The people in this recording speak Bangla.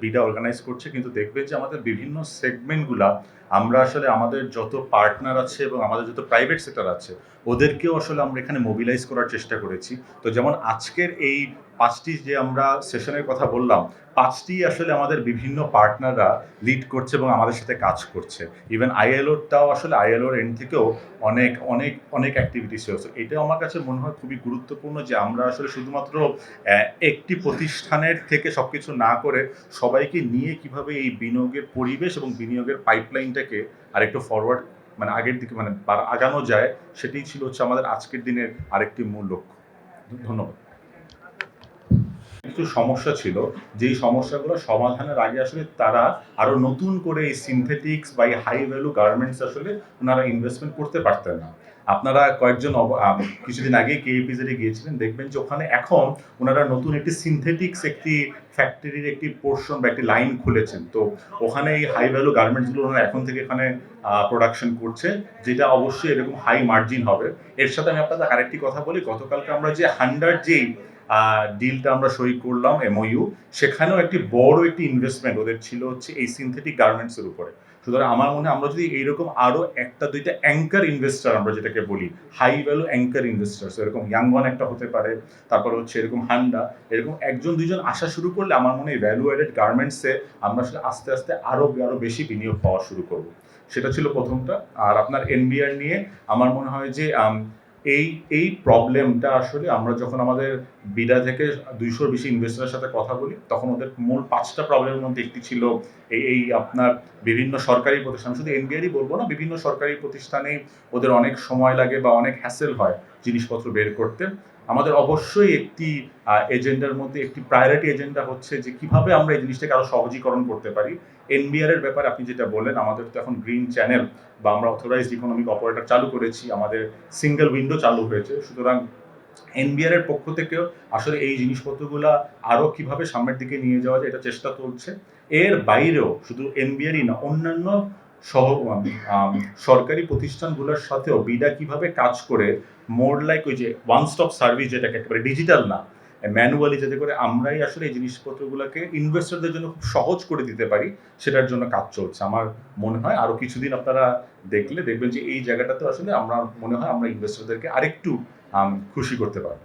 বিডা অর্গানাইজ করছে, কিন্তু দেখবেন যে আমাদের বিভিন্ন সেগমেন্টগুলা আমরা আসলে আমাদের যত পার্টনার আছে এবং আমাদের যত প্রাইভেট সেক্টর আছে ওদেরকেও আসলে আমরা এখানে মোবিলাইজ করার চেষ্টা করেছি। তো যেমন আজকের এই ৫টি যে আমরা সেশনের কথা বললাম, ৫টি আসলে আমাদের বিভিন্ন পার্টনাররা লিড করছে এবং আমাদের সাথে কাজ করছে। ইভেন আইএলওটাও আসলে আইএলওর এন্ড থেকেও অনেক অনেক অনেক অ্যাক্টিভিটিস হয়েছে। এটাও আমার কাছে মনে হয় খুবই গুরুত্বপূর্ণ যে আমরা আসলে শুধুমাত্র একটি প্রতিষ্ঠানের থেকে সবকিছু না করে সবাইকে নিয়ে কিভাবে এই বিনিয়োগের পরিবেশ এবং বিনিয়োগের পাইপলাইনটাকে আরেকটু ফরওয়ার্ড মানে আগের দিকে মানে আগানো যায়, সেটাই ছিল হচ্ছে আমাদের আজকের দিনের আরেকটি মূল লক্ষ্য। ধন্যবাদ। কিছু সমস্যা ছিল, যেই সমস্যাগুলো সমাধানের আগে আসলে তারা আরো নতুন করে এই সিনথেটিক্স বা এই হাই ভ্যালু গার্মেন্টস আসলে ওনারা ইনভেস্টমেন্ট করতে পারতেন না। আপনারা কয়েকজন কিছুদিন আগে কেএপিজেডে গিয়েছিলেন, দেখবেন যে ওখানে এখন ওনারা নতুন একটি সিনথেটিক্স একটি ফ্যাক্টরির একটি পোর্শন বা একটি লাইন খুলেছেন। তো ওখানে এই হাই ভ্যালু গার্মেন্টসগুলো ওনারা এখন থেকে এখানে প্রোডাকশন করছে, যেটা অবশ্যই এরকম হাই মার্জিন হবে। এর সাথে আমি আপনাদের আরেকটি কথা বলি, গতকালকে আমরা যে 100 যেই ডিলটা আমরা সই করলাম এমওইউ, সেখানেও একটি বড় একটি ইনভেস্টমেন্ট ওদের ছিল হচ্ছে এই সিনথেটিক গার্মেন্টসের উপরে। সুতরাং আমার মনে হয় আমরা যদি এইরকম আরো একটা দুইটা অ্যাঙ্কার ইনভেস্টর আমরা যেটাকে বলি হাই ভ্যালু অ্যাঙ্কার ইনভেস্টার, এরকম ইয়াংওয়ান একটা হতে পারে, তারপর হচ্ছে এরকম হান্ডা, এরকম একজন দুইজন আসা শুরু করলে আমার মনে হয় ভ্যালু অ্যাডেড গার্মেন্টসে আমরা আসলে আস্তে আস্তে আরো বেশি বিনিয়োগ পাওয়া শুরু করবো। সেটা ছিল প্রথমটা। আর আপনার এনবিআর নিয়ে আমার মনে হয় যে এই এই প্রবলেমটা আসলে আমরা যখন আমাদের বিডা থেকে 200-র বেশি ইনভেস্টরের সাথে কথা বলি, তখন ওদের মূল 5টা প্রবলেমের মধ্যে একটি ছিল এই আপনার বিভিন্ন সরকারি প্রতিষ্ঠান, শুধু এনবিআরই বলবো না, বিভিন্ন সরকারি প্রতিষ্ঠানে ওদের অনেক সময় লাগে বা অনেক হ্যাসেল হয় জিনিসপত্র বের করতে। আমাদের অবশ্যই একটি এজেন্ডার মধ্যে একটি প্রায়োরিটি এজেন্ডা হচ্ছে যে কিভাবে আমরা এই জিনিসটাকে আরো সহজীকরণ করতে পারি। এনবিআর এর ব্যাপারে আপনি যেটা বললেন, আমাদের তো এখন গ্রিন চ্যানেল বা আমরা অথরাইজড ইকোনমিক অপারেটর চালু করেছি, আমাদের সিঙ্গেল উইন্ডো চালু হয়েছে। সুতরাং এনবিআর এর পক্ষ থেকেও আসলে এই জিনিসপত্রগুলা আরো কিভাবে সামনের দিকে নিয়ে যাওয়া যায় এটা চেষ্টা চলছে। এর বাইরেও শুধু এনবিআরই না, অন্যান্য সরকারি প্রতিষ্ঠানগুলোর সাথেও বিডা কিভাবে কাজ করে মোর লাইক ওই যে ওয়ান স্টপ সার্ভিস, যেটাকে একেবারে ডিজিটাল না, ম্যানুয়ালি, যাতে করে আমরাই আসলে এই জিনিসপত্রগুলোকে ইনভেস্টরদের জন্য খুব সহজ করে দিতে পারি, সেটার জন্য কাজ চলছে। আমার মনে হয় আরো কিছুদিন আপনারা দেখবেন যে এই জায়গাটাতে আসলে আমরা মনে হয় আমরা ইনভেস্টরদেরকে আরেকটু খুশি করতে পারবো।